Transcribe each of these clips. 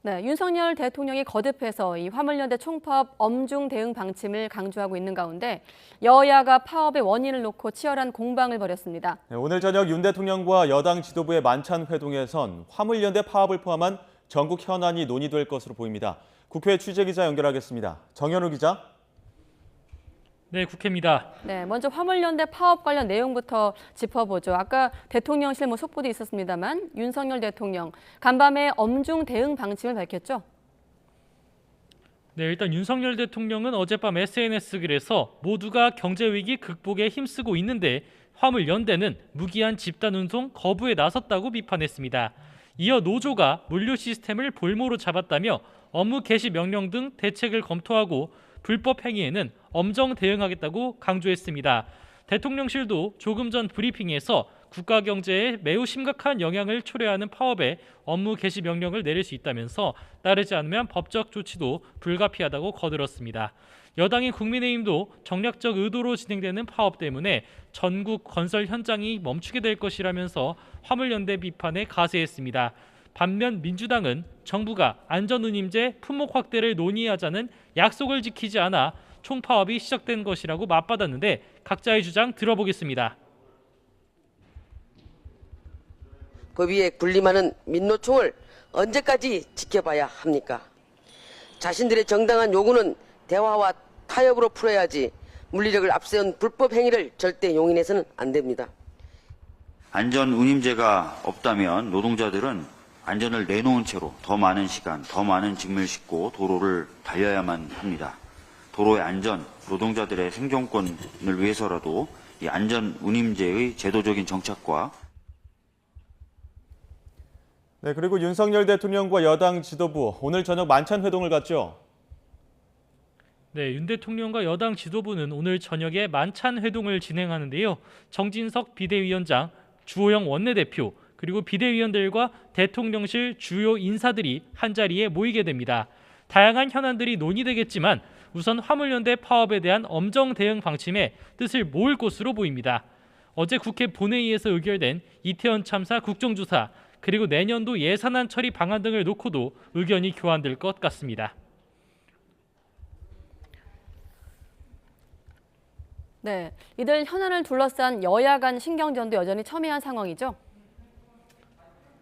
네, 윤석열 대통령이 거듭해서 이 화물연대 총파업 엄중 대응 방침을 강조하고 있는 가운데 여야가 파업의 원인을 놓고 치열한 공방을 벌였습니다. 네, 오늘 저녁 윤 대통령과 여당 지도부의 만찬 회동에선 화물연대 파업을 포함한 전국 현안이 논의될 것으로 보입니다. 국회 취재기자 연결하겠습니다. 정현우 기자. 네, 국회입니다. 네, 먼저 화물연대 파업 관련 내용부터 짚어보죠. 아까 대통령실 속보도 있었습니다만 윤석열 대통령 간밤에 엄중 대응 방침을 밝혔죠. 네, 일단 윤석열 대통령은 어젯밤 SNS 글에서 모두가 경제위기 극복에 힘쓰고 있는데 화물연대는 무기한 집단운송 거부에 나섰다고 비판했습니다. 이어 노조가 물류 시스템을 볼모로 잡았다며 업무 개시 명령 등 대책을 검토하고 불법 행위에는 엄정 대응하겠다고 강조했습니다. 대통령실도 조금 전 브리핑에서 국가 경제에 매우 심각한 영향을 초래하는 파업에 업무 개시 명령을 내릴 수 있다면서 따르지 않으면 법적 조치도 불가피하다고 거들었습니다. 여당인 국민의힘도 정략적 의도로 진행되는 파업 때문에 전국 건설 현장이 멈추게 될 것이라면서 화물연대 비판에 가세했습니다. 반면 민주당은 정부가 안전운임제 품목 확대를 논의하자는 약속을 지키지 않아 총파업이 시작된 것이라고 맞받았는데 각자의 주장 들어보겠습니다. 법위에 군림하는 민노총을 언제까지 지켜봐야 합니까? 자신들의 정당한 요구는 대화와 타협으로 풀어야지 물리력을 앞세운 불법 행위를 절대 용인해서는 안 됩니다. 안전운임제가 없다면 노동자들은 안전을 내놓은 채로 더 많은 시간, 더 많은 짐을 싣고 도로를 달려야만 합니다. 도로의 안전, 노동자들의 생존권을 위해서라도 이 안전운임제의 제도적인 정착과 네, 그리고 윤석열 대통령과 여당 지도부 오늘 저녁 만찬 회동을 갖죠. 네, 윤 대통령과 여당 지도부는 오늘 저녁에 만찬 회동을 진행하는데요. 정진석 비대위원장, 주호영 원내대표, 그리고 비대위원들과 대통령실 주요 인사들이 한자리에 모이게 됩니다. 다양한 현안들이 논의되겠지만 우선 화물연대 파업에 대한 엄정 대응 방침에 뜻을 모을 것으로 보입니다. 어제 국회 본회의에서 의결된 이태원 참사 국정조사 그리고 내년도 예산안 처리 방안 등을 놓고도 의견이 교환될 것 같습니다. 네, 이들 현안을 둘러싼 여야 간 신경전도 여전히 첨예한 상황이죠.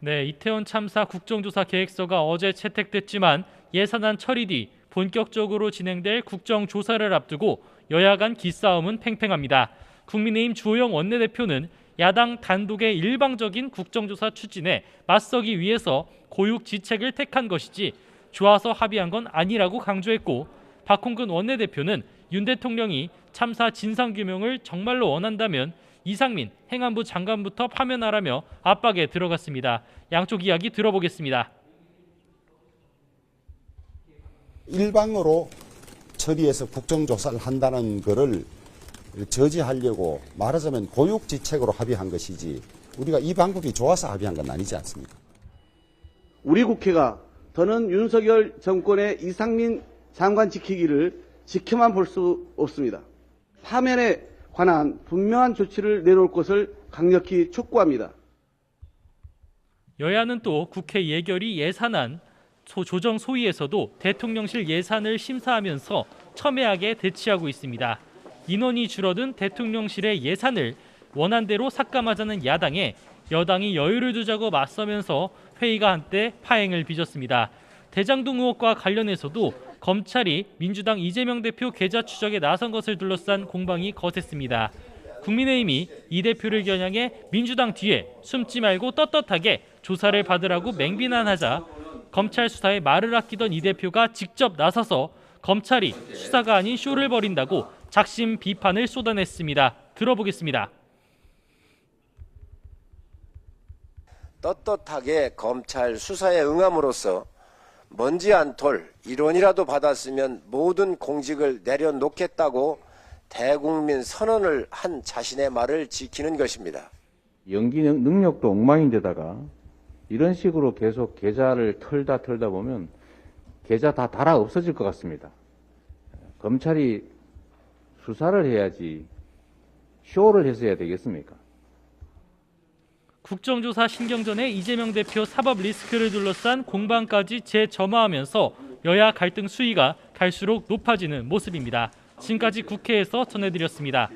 네, 이태원 참사 국정조사 계획서가 어제 채택됐지만 예산안 처리 뒤 본격적으로 진행될 국정조사를 앞두고 여야 간 기싸움은 팽팽합니다. 국민의힘 주호영 원내대표는 야당 단독의 일방적인 국정조사 추진에 맞서기 위해서 고육지책을 택한 것이지 좋아서 합의한 건 아니라고 강조했고, 박홍근 원내대표는 윤 대통령이 참사 진상규명을 정말로 원한다면 이상민 행안부 장관부터 파면하라며 압박에 들어갔습니다. 양쪽 이야기 들어보겠습니다. 일방으로 처리해서 국정조사를 한다는 것을 저지하려고 말하자면 고육지책으로 합의한 것이지 우리가 이 방법이 좋아서 합의한 건 아니지 않습니까? 우리 국회가 더는 윤석열 정권의 이상민 장관 지키기를 지켜만 볼 수 없습니다. 파면에 관한 분명한 조치를 내놓을 것을 강력히 촉구합니다. 여야는 또 국회 예결위 예산안 조정 소위에서도 대통령실 예산을 심사하면서 첨예하게 대치하고 있습니다. 인원이 줄어든 대통령실의 예산을 원안대로 삭감하자는 야당에 여당이 여유를 두자고 맞서면서 회의가 한때 파행을 빚었습니다. 대장동 의혹과 관련해서도 검찰이 민주당 이재명 대표 계좌 추적에 나선 것을 둘러싼 공방이 거셌습니다. 국민의힘이 이 대표를 겨냥해 민주당 뒤에 숨지 말고 떳떳하게 조사를 받으라고 맹비난하자 검찰 수사에 말을 아끼던 이 대표가 직접 나서서 검찰이 수사가 아닌 쇼를 벌인다고 작심 비판을 쏟아냈습니다. 들어보겠습니다. 떳떳하게 검찰 수사에 응함으로써 먼지 안 털 1원이라도 받았으면 모든 공직을 내려놓겠다고 대국민 선언을 한 자신의 말을 지키는 것입니다. 연기 능력도 엉망인데다가 이런 식으로 계속 계좌를 털다 보면 계좌 다 달아 없어질 것 같습니다. 검찰이 수사를 해야지 쇼를 해서 해야 되겠습니까? 국정조사 신경전에 이재명 대표 사법 리스크를 둘러싼 공방까지 재점화하면서 여야 갈등 수위가 갈수록 높아지는 모습입니다. 지금까지 국회에서 전해드렸습니다.